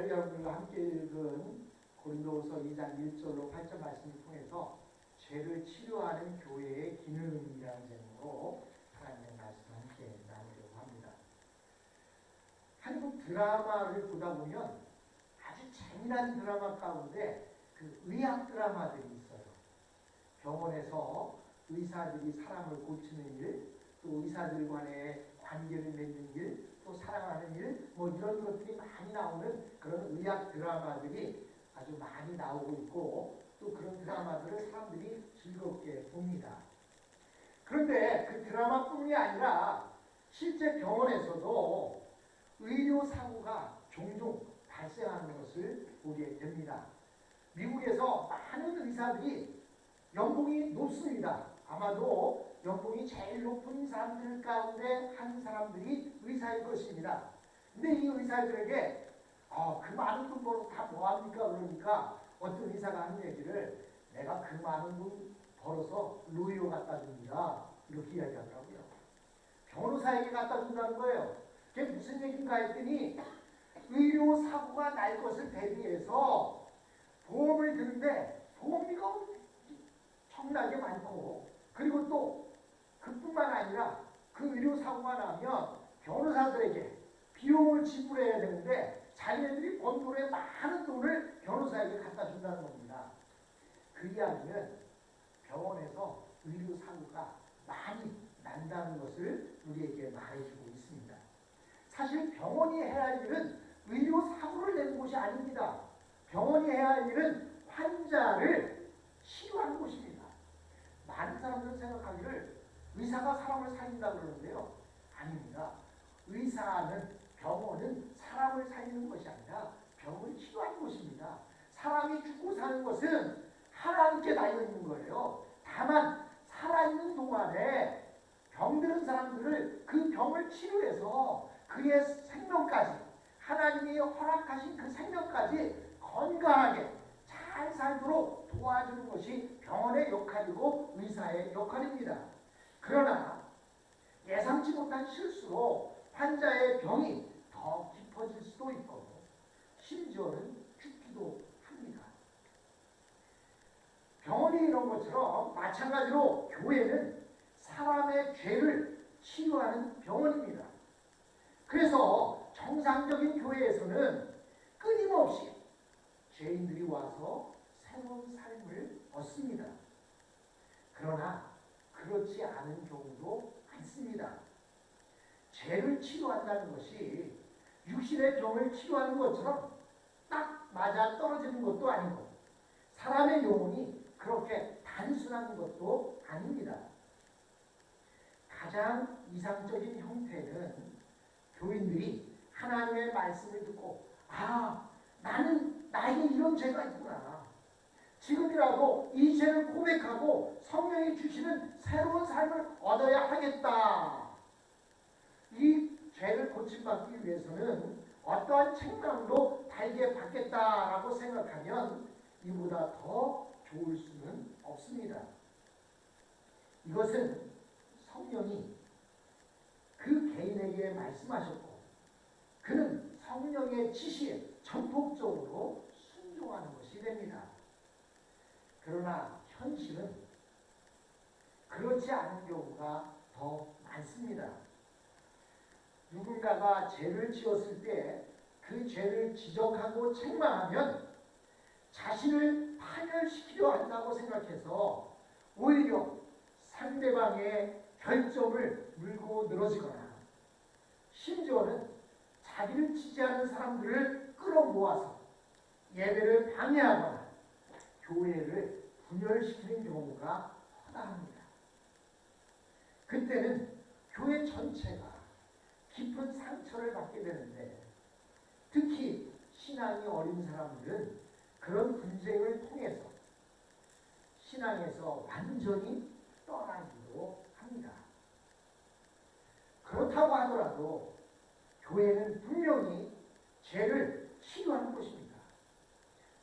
오늘 여러분과 함께 읽은 고린도후서 2장 1절로 8절 말씀을 통해서 죄를 치료하는 교회의 기능이라는 제목으로 하나님의 말씀을 함께 나누려고 합니다. 한국 드라마를 보다 보면 아주 재미난 드라마 가운데 그 의학 드라마들이 있어요. 병원에서 의사들이 사람을 고치는 일, 또 의사들 간의 관계를 맺는 일, 또 사랑하는 일, 뭐 이런 것들이 많이 나오는 그런 의학 드라마들이 아주 많이 나오고 있고, 또 그런 드라마들을 사람들이 즐겁게 봅니다. 그런데 그 드라마뿐이 아니라 실제 병원에서도 의료 사고가 종종 발생하는 것을 보게 됩니다. 미국에서 많은 의사들이 연봉이 높습니다. 아마도 연봉이 제일 높은 사람들 가운데 한 사람들이 의사일 것입니다. 근데 이 의사들에게 그 많은 돈 벌어서 다 뭐합니까? 그러니까 어떤 의사가 하는 얘기를, 내가 그 많은 돈 벌어서 로이어 갖다 줍니다, 이렇게 이야기하더라고요. 변호사에게 갖다 준다는 거예요. 그게 무슨 얘기인가 했더니, 의료 사고가 날 것을 대비해서 보험을 드는데 보험비가 엄청나게 많고, 그리고 또 그뿐만 아니라 그 의료 사고가 나면 변호사들에게 비용을 지불해야 되는데 자기네들이 번 돈의 많은 돈을 변호사에게 갖다 준다는 겁니다. 그 이야기는 병원에서 의료 사고가 많이 난다는 것을 우리에게 말해주고 있습니다. 사실 병원이 해야 할 일은 의료 사고를 내는 곳이 아닙니다. 병원이 해야 할 일은 환자를 치료하는 곳입니다. 많은 사람들은 생각하기를 의사가 사람을 살린다 그러는데요. 아닙니다. 의사는, 병원은 사람을 살리는 것이 아니라 병을 치료하는 곳입니다. 사람이 죽고 사는 것은 하나님께 달려있는 거예요. 다만 살아있는 동안에 병드는 사람들을 그 병을 치료해서 그의 생명까지, 하나님이 허락하신 그 생명까지 건강하게 잘 살도록 도와주는 것이 병원의 역할이고 의사의 역할입니다. 그러나 예상치 못한 실수로 환자의 병이 더 깊어질 수도 있고, 심지어는 죽기도 합니다. 병원이 이런 것처럼 마찬가지로 교회는 사람의 죄를 치료하는 병원입니다. 그래서 정상적인 교회에서는 끊임없이 죄인들이 와서 새로운 삶을 얻습니다. 그러나 그렇지 않은 경우도 많습니다. 죄를 치료한다는 것이 육신의 병을 치료하는 것처럼 딱 맞아 떨어지는 것도 아니고, 사람의 영혼이 그렇게 단순한 것도 아닙니다. 가장 이상적인 형태는 교인들이 하나님의 말씀을 듣고, 나에게 이런 죄가 있구나, 지금이라도 이 죄를 고백하고 성령이 주시는 새로운 삶을 얻어야 하겠다. 이 죄를 고침받기 위해서는 어떠한 책망도 달게 받겠다라고 생각하면 이보다 더 좋을 수는 없습니다. 이것은 성령이 그 개인에게 말씀하셨고, 그는 성령의 지시에 전폭적으로 순종하는 것이 됩니다. 그러나 현실은 그렇지 않은 경우가 더 많습니다. 누군가가 죄를 지었을 때 그 죄를 지적하고 책망하면 자신을 파멸시키려 한다고 생각해서 오히려 상대방의 결점을 물고 늘어지거나, 심지어는 자기를 지지하는 사람들을 끌어모아서 예배를 방해하거나 교회를 분열시키는 경우가 허다합니다. 그때는 교회 전체가 깊은 상처를 받게 되는데, 특히 신앙이 어린 사람들은 그런 분쟁을 통해서 신앙에서 완전히 떠나기도 합니다. 그렇다고 하더라도 교회는 분명히 죄를 치료하는 곳입니다.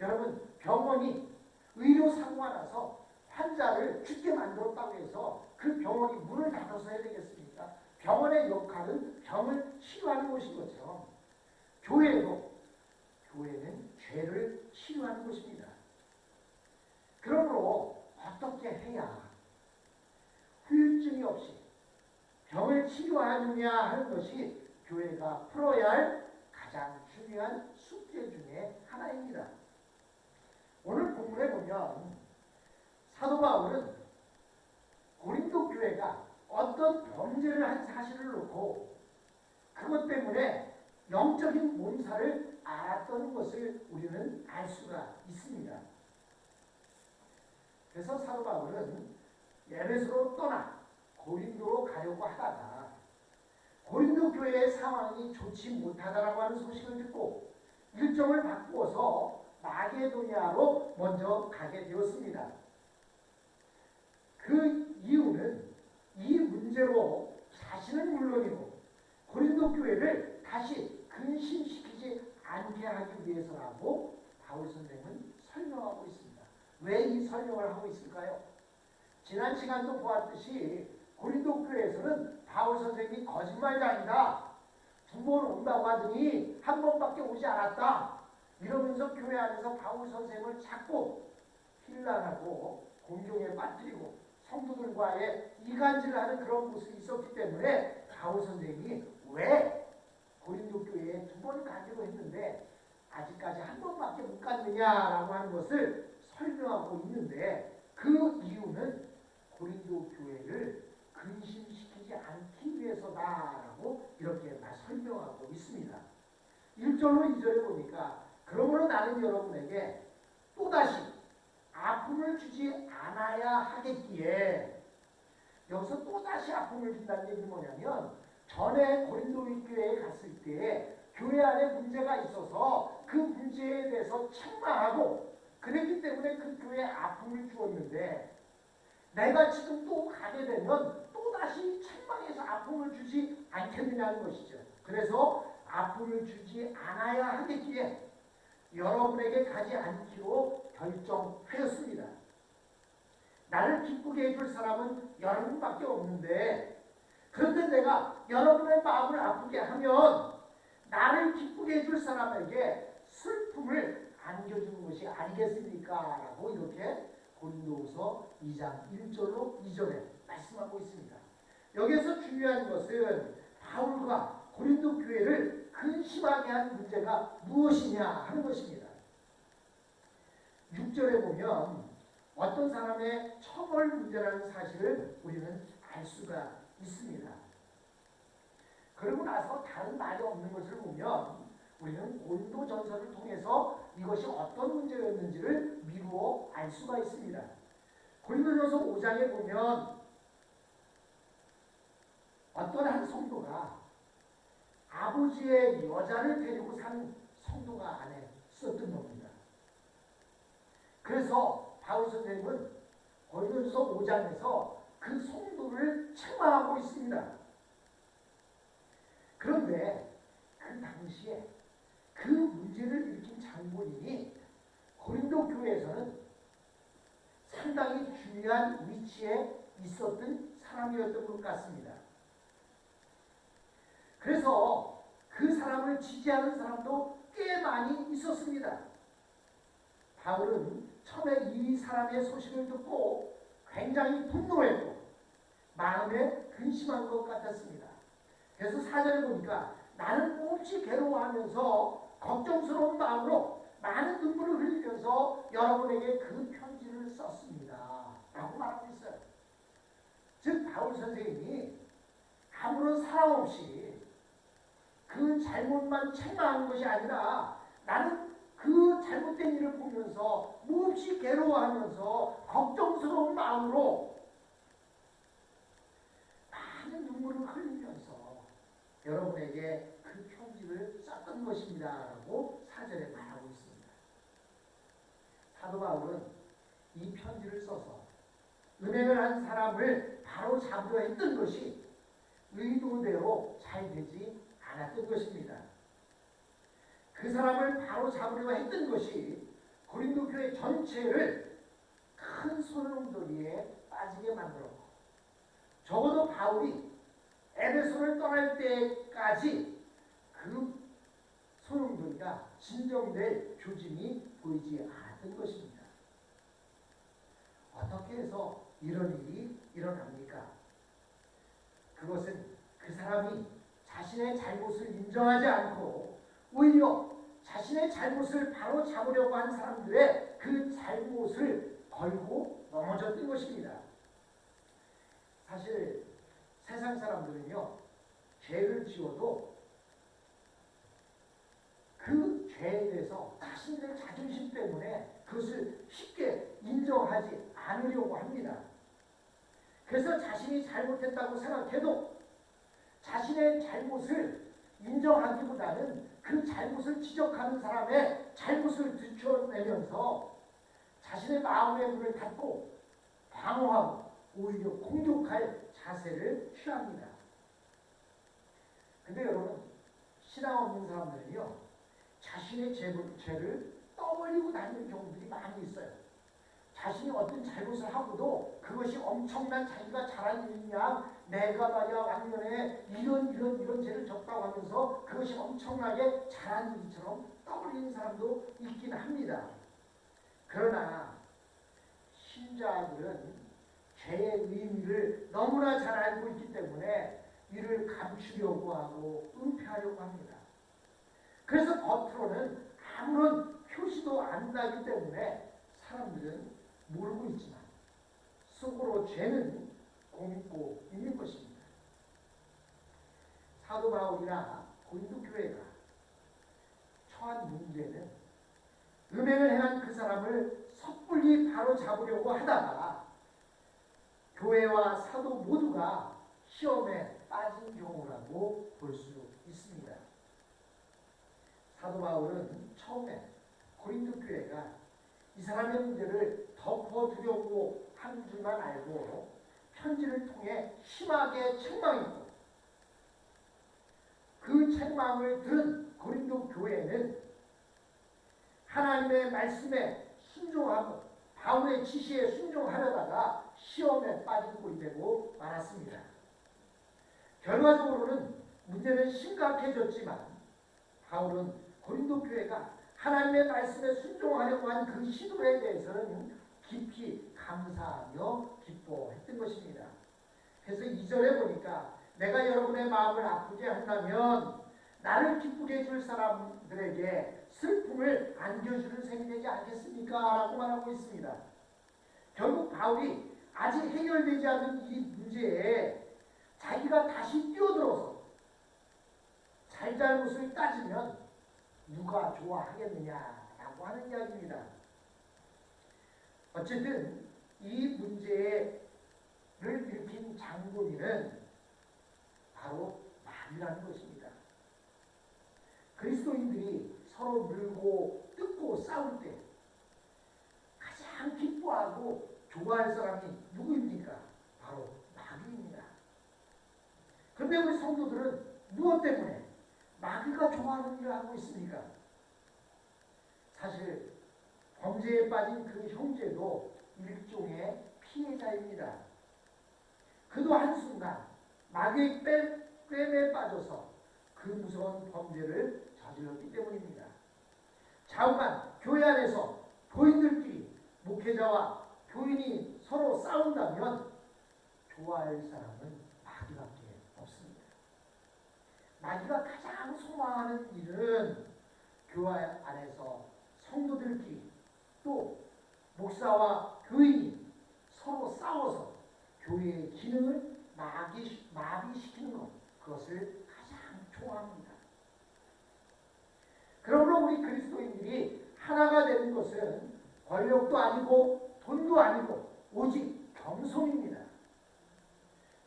여러분, 병원이 의료 사고가 나서 환자를 죽게 만들었다고 해서 그 병원이 문을 닫아서 해야 되겠습니까? 병원의 역할은 병을 치료하는 것인 것처럼, 교회도 교회는 죄를 치유하는 곳입니다. 그러므로 어떻게 해야 후유증이 없이 병을 치료하느냐 하는 것이 교회가 풀어야 할 가장 중요한 숙제 중에 하나입니다. 오늘 본문에 보면 사도 바울은 고린도 교회가 어떤 범죄를 한 사실을 놓고 그것 때문에 영적인 몸살을 앓았던 것을 우리는 알 수가 있습니다. 그래서 사도 바울은 에베소로 떠나 고린도로 가려고 하다가 고린도 교회의 상황이 좋지 못하다라고 하는 소식을 듣고 일정을 바꾸어서 마게도니아로 먼저 가게 되었습니다. 그 이유는 이 문제로 자신은 물론이고 고린도 교회를 다시 근심시키지 않게 하기 위해서라고 바울 선생은 설명하고 있습니다. 왜 이 설명을 하고 있을까요? 지난 시간도 보았듯이 고린도 교회에서는 바울 선생이 거짓말장이다. 2번 온다고 하더니 한 번밖에 오지 않았다. 이러면서 교회 안에서 바울 선생을 자꾸 힐난하고 공경에 빠뜨리고 성도들과의 이간질하는 그런 모습이 있었기 때문에 바울 선생이 왜 고린도 교회에 2번 가기로 했는데 아직까지 한 번밖에 못 갔느냐라고 하는 것을 설명하고 있는데 그 이유는 고린도 교회를 근심시키지 않기 위해서다라고 이렇게 설명하고 있습니다. 1절로 2절에 보니까 그러므로 나는 여러분에게 또다시 아픔을 주지 않아야 하겠기에, 여기서 또다시 아픔을 준다는 얘기는 뭐냐면 전에 고린도 교회에 갔을 때 교회 안에 문제가 있어서 그 문제에 대해서 책망하고 그랬기 때문에 그 교회에 아픔을 주었는데 내가 지금 또 가게 되면 또다시 책망해서 아픔을 주지 않겠느냐는 것이죠. 그래서 아픔을 주지 않아야 하겠기에 여러분에게 가지 않기로 결정하였습니다. 나를 기쁘게 해줄 사람은 여러분밖에 없는데, 그런데 내가 여러분의 마음을 아프게 하면 나를 기쁘게 해줄 사람에게 슬픔을 안겨주는 것이 아니겠습니까? 라고 이렇게 고린도후서 2장 1절로 2절에 말씀하고 있습니다. 여기에서 중요한 것은 바울과 고린도 교회를 근심하게 한 문제가 무엇이냐 하는 것입니다. 6절에 보면 어떤 사람의 처벌 문제라는 사실을 우리는 알 수가 있습니다. 그러고 나서 다른 말이 없는 것을 보면 우리는 고린도전서를 통해서 이것이 어떤 문제였는지를 미루어 알 수가 있습니다. 고린도전서 5장에 보면 어떤 한 성도가 아버지의 여자를 데리고 산 성도가 안에 있었던 겁니다. 그래서 바울 선생님은 고린도전서 5장에서 그 성도를 책망하고 있습니다. 그런데 그 당시에 그 문제를 일으킨 장본인이 고린도 교회에서는 상당히 중요한 위치에 있었던 사람이었던 것 같습니다. 그래서 그 사람을 지지하는 사람도 꽤 많이 있었습니다. 바울은 처음에 이 사람의 소식을 듣고 굉장히 분노했고 마음에 근심한 것 같았습니다. 그래서 4절에 보니까 나는 몹시 괴로워하면서 걱정스러운 마음으로 많은 눈물을 흘리면서 여러분에게 그 편지를 썼습니다. 라고 말하고 있어요. 즉 바울 선생님이 아무런 사랑 없이 그 잘못만 책망하는 것이 아니라 나는 그 잘못된 일을 보면서 몹시 괴로워하면서 걱정스러운 마음으로 많은 눈물을 흘리면서 여러분에게 그 편지를 썼던 것입니다. 라고 4절에 말하고 있습니다. 사도 바울은 이 편지를 써서 은행을 한 사람을 바로 잡으려 했던 것이 의도대로 잘 되지 않았던 것입니다. 그 사람을 바로 잡으려 했던 것이 고린도 교회 전체를 큰 소용돌이에 빠지게 만들었고 적어도 바울이 에베소를 떠날 때까지 그 소용돌이가 보니까 진정될 조짐이 보이지 않았던 것입니다. 어떻게 해서 이런 일이 일어납니까? 그것은 그 사람이 자신의 잘못을 인정하지 않고 오히려 자신의 잘못을 바로 잡으려고 한 사람들의 그 잘못을 걸고 넘어졌던 것입니다. 사실 세상 사람들은요, 죄를 지어도 그 죄에 대해서 자신들의 자존심 때문에 그것을 쉽게 인정하지 않으려고 합니다. 그래서 자신이 잘못했다고 생각해도 자신의 잘못을 인정하기보다는 그 잘못을 지적하는 사람의 잘못을 들춰내면서 자신의 마음의 문을 닫고 방어하고 오히려 공격할 자세를 취합니다. 근데 여러분, 신앙 없는 사람들은요, 자신의 죄를 떠벌리고 다니는 경우들이 많이 있어요. 자신이 어떤 잘못을 하고도 그것이 엄청난 자기가 잘한 일이냐, 내가 말이야 왕년에 이런 죄를 졌다고 하면서 그것이 엄청나게 잘한 일처럼 떠벌리는 사람도 있긴 합니다. 그러나 신자들은 죄의 의미를 너무나 잘 알고 있기 때문에 이를 감추려고 하고 은폐하려고 합니다. 그래서 겉으로는 아무런 표시도 안 나기 때문에 사람들은 모르고 있지만 속으로 죄는 공고 있는 것입니다. 사도 바울이나 고린도 교회가 처한 문제는 음행을 행한 그 사람을 섣불리 바로 잡으려고 하다가 교회와 사도 모두가 시험에 빠진 경우라고 볼 수 있습니다. 사도 바울은 처음에 고린도 교회가 이 사람의 문제를 덮어두려고 한 줄만 알고 편지를 통해 심하게 책망했고, 그 책망을 들은 고린도 교회는 하나님의 말씀에 순종하고 바울의 지시에 순종하려다가 시험에 빠진 꼴이 되고 말았습니다. 결과적으로는 문제는 심각해졌지만 바울은 고린도 교회가 하나님의 말씀에 순종하려고 한 그 시도에 대해서는 깊이 감사하며 기뻐했던 것입니다. 그래서 2절에 보니까 내가 여러분의 마음을 아프게 한다면 나를 기쁘게 해줄 사람들에게 슬픔을 안겨주는 셈이 되지 않겠습니까? 라고 말하고 있습니다. 결국 바울이 아직 해결되지 않은 이 문제에 자기가 다시 뛰어들어서 잘잘못을 따지면 누가 좋아하겠느냐라고 하는 이야기입니다. 어쨌든 이 문제를 일으킨 장본인은 바로 마귀라는 것입니다. 그리스도인들이 서로 물고 뜯고 싸울 때 가장 기뻐하고 좋아할 사람이 누구입니까? 바로 마귀입니다. 그런데 우리 성도들은 무엇 때문에 마귀가 좋아하는 일을 하고 있습니까? 사실 범죄에 빠진 그 형제도 일종의 피해자입니다. 그도 한순간 마귀의 꿰매에 빠져서 그 무서운 범죄를 저질렀기 때문입니다. 좌우간 교회 안에서 교인들끼리 목회자와 교인이 서로 싸운다면 좋아할 사람은 마귀밖에 없습니다. 마귀가 가장 소망하는 일은 교회 안에서 성도들끼리 또 목사와 교인이 서로 싸워서 교회의 기능을 마비시키는 것, 그것을 가장 좋아합니다. 그러므로 우리 그리스도인들이 하나가 되는 것은 권력도 아니고 돈도 아니고 오직 겸손입니다.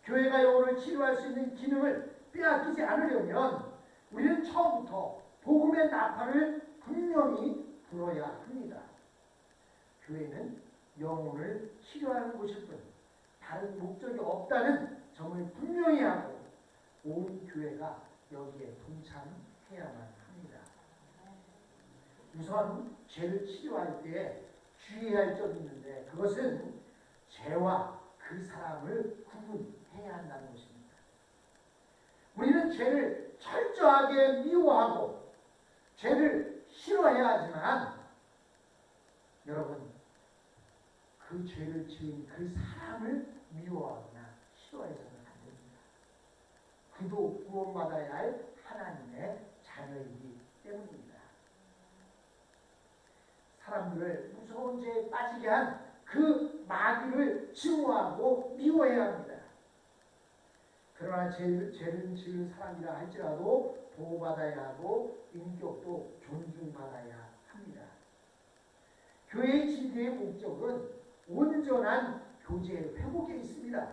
교회가 영혼을 치료할 수 있는 기능을 빼앗기지 않으려면 우리는 처음부터 복음의 나팔을 분명히 불어야 합니다. 교회는 영혼을 치료하는 곳일 뿐 다른 목적이 없다는 점을 분명히 하고 온 교회가 여기에 동참해야만 합니다. 우선 죄를 치료할 때 주의해야 할 점이 있는데 그것은 죄와 그 사람을 구분해야 한다는 것입니다. 우리는 죄를 철저하게 미워하고 죄를 싫어해야 하지만 여러분 그 죄를 지은 그 사람을 미워하거나 싫어해서는 안 됩니다. 그도 구원받아야 할 하나님의 자녀이기 때문입니다. 사람들을 무서운 죄에 빠지게 한 그 마귀를 증오하고 미워해야 합니다. 그러나 죄를 지은 사람이라 할지라도 보호받아야 하고 인격도 존중받아야 합니다. 교회의 진리의 목적은 온전한 교제 회복에 있습니다.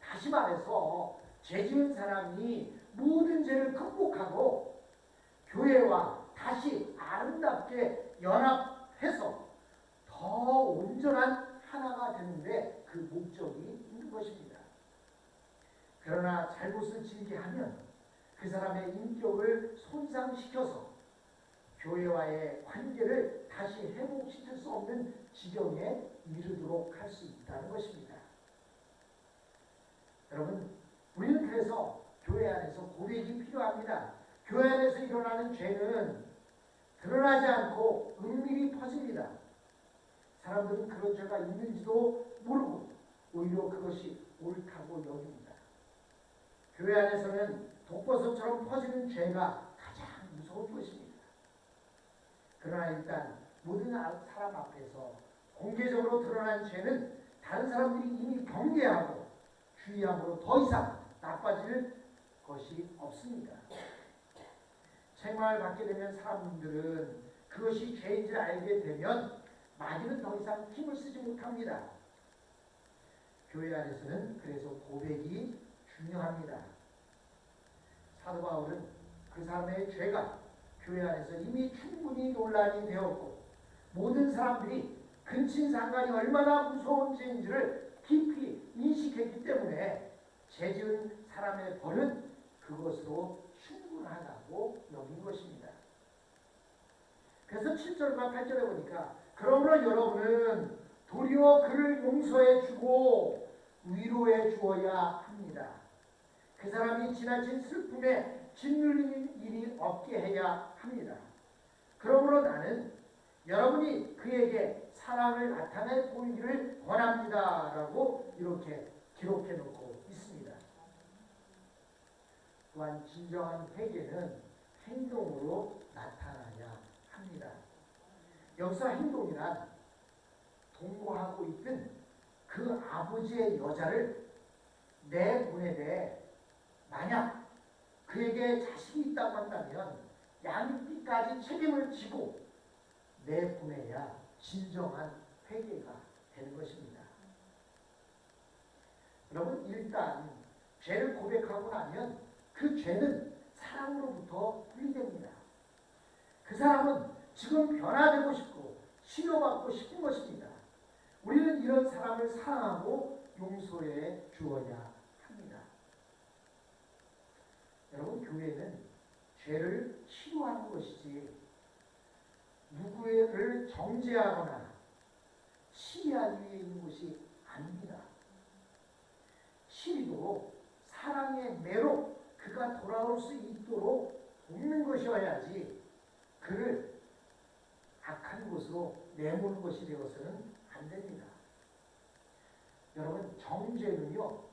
다시 말해서 죄 지은 사람이 모든 죄를 극복하고 교회와 다시 아름답게 연합해서 더 온전한 하나가 되는데 그 목적이 있는 것입니다. 그러나 잘못을 지게 하면 그 사람의 인격을 손상시켜서 교회와의 관계를 다시 회복시킬 수 없는 지경에 이르도록 할 수 있다는 것입니다. 여러분, 우리는 그래서 교회 안에서 고백이 필요합니다. 교회 안에서 일어나는 죄는 드러나지 않고 은밀히 퍼집니다. 사람들은 그런 죄가 있는지도 모르고 오히려 그것이 옳다고 여깁니다. 교회 안에서는 독버섯처럼 퍼지는 죄가 가장 무서운 것입니다. 그러나 일단 모든 사람 앞에서 공개적으로 드러난 죄는 다른 사람들이 이미 경계하고 주의함으로 더 이상 나빠질 것이 없습니다. 책망을 받게 되면 사람들은 그것이 죄인지 알게 되면 마귀는 더 이상 힘을 쓰지 못합니다. 교회 안에서는 그래서 고백이 중요합니다. 사도 바울은 그 사람의 죄가 교회 안에서 이미 충분히 논란이 되었고 모든 사람들이 근친상간이 얼마나 무서운 죄인지를 깊이 인식했기 때문에 죄 지은 사람의 벌은 그것으로 충분하다고 여긴 것입니다. 그래서 7절과 8절에 보니까 그러므로 여러분은 도리어 그를 용서해 주고 위로해 주어야 합니다. 그 사람이 지나친 슬픔에 짓눌리는 일이 없게 해야 합니다. 그러므로 나는 여러분이 그에게 사랑을 나타내 보이기를 권합니다. 라고 이렇게 기록해 놓고 있습니다. 또한 진정한 회개는 행동으로 나타나야 합니다. 여기서 행동이란 동거하고 있던 그 아버지의 여자를 내 분에 대해 만약 그에게 자식이 있다고 한다면 양육비까지 책임을 지고 내보내야 진정한 회개가 되는 것입니다. 여러분 일단 죄를 고백하고 나면 그 죄는 사랑으로부터 분리됩니다. 그 사람은 지금 변화되고 싶고 치료받고 싶은 것입니다. 우리는 이런 사람을 사랑하고 용서해 주어야 합니다. 여러분 교회는 죄를 치료하는 것이지 누구를 정죄하거나 치리하기 위해 있는 것이 아닙니다. 치리도 사랑의 매로 그가 돌아올 수 있도록 돕는 것이어야지 그를 악한 곳으로 내모는 것이 되어서는 안 됩니다. 여러분 정죄는요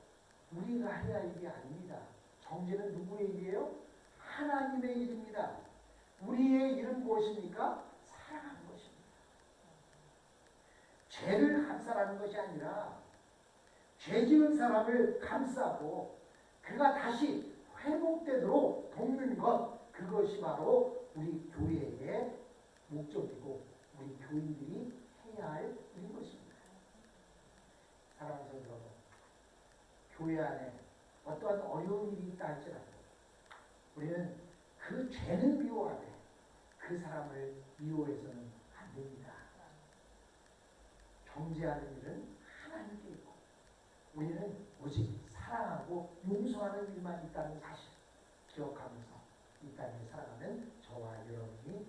우리가 해야 할 일이 아닙니다. 정죄는 누구의 일이에요? 하나님의 일입니다. 우리의 일은 무엇입니까? 사랑하는 것입니다. 죄를 감싸라는 것이 아니라 죄 지은 사람을 감싸고 그가 다시 회복되도록 돕는 것, 그것이 바로 우리 교회의 목적이고 우리 교인들이 해야 할 일인 것입니다. 사랑하는 성도 여러분, 교회 안에 어떠한 어려운 일이 있다 할지라도 우리는 그 죄는 미워하되 그 사람을 미워해서는 안 됩니다. 정죄하는 일은 하나님께 있고 우리는 오직 사랑하고 용서하는 일만 있다는 사실 기억하면서 이 땅에 살아가는 저와 여러분이